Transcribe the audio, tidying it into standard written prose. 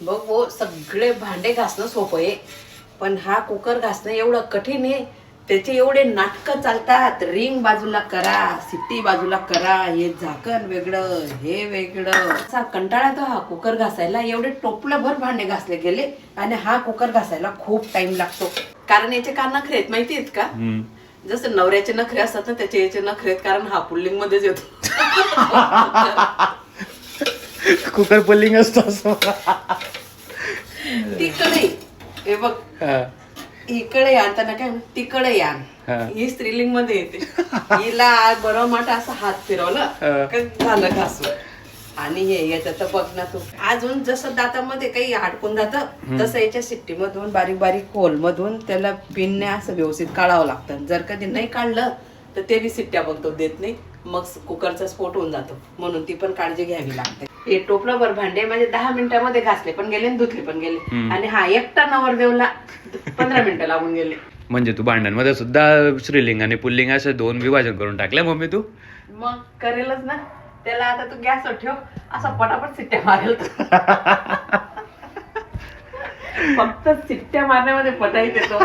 बघ वो सगळे भांडे घासणं सोपं आहे, पण हा कुकर घासणं एवढं कठीण आहे. त्याचे एवढे नाटकं चालतात. रिंग बाजूला करा, सिट्टी बाजूला करा, हे झाकण वेगळं, हे वेगळं. असा कंटाळा तो हा कुकर घासायला. एवढे टोपलंभर भांडे घासले गेले आणि हा कुकर घासायला खूप टाइम लागतो. कारण याचे का नखरे आहेत माहिती आहेत का? जसं नवऱ्याचे नखरे असतात ना, त्याचे याचे नखरे आहेत. कारण हा पुल्लिंग मध्येच येतो. कुकर पुल्लिंग असतो असं. तिकडे हे बघ, इकडे आणताना काय तिकडे यान, ही स्त्रीलिंग मध्ये येते. हिला बरं माठ असं हात फिरवलं का झालं घासून. आणि हे याच्यात बघ ना तू, अजून जसं दातामध्ये काही अडकून जातं तसं याच्या शिट्टी मधून बारीक बारीक होल मधून त्याला पिनने असं व्यवस्थित काढावं लागतं. जर कधी नाही काढलं तर ते बी सिट्ट्या बघतो देत नाही, मग कुकरचा स्फोट होऊन जातो. म्हणून ती पण काळजी घ्यावी लागते. हे टोपलंभर भांडे म्हणजे 10 मिनिटांमध्ये घासले पण गेले आणि धुतले पण गेले. आणि हा एकटा नवरदेवला 15 मिनिटं लागून गेले. म्हणजे तू भांड्यांमध्ये सुद्धा स्त्रीलिंग आणि पुल्लिंग असे 2 विभाजन करून टाकले मम्मी तू. मग करेलच ना त्याला. आता तू गॅसवर ठेव, असा पटापट सिट्ट्या मारेल. फक्त सिट्ट्या मारण्यामध्ये पटायचे तो.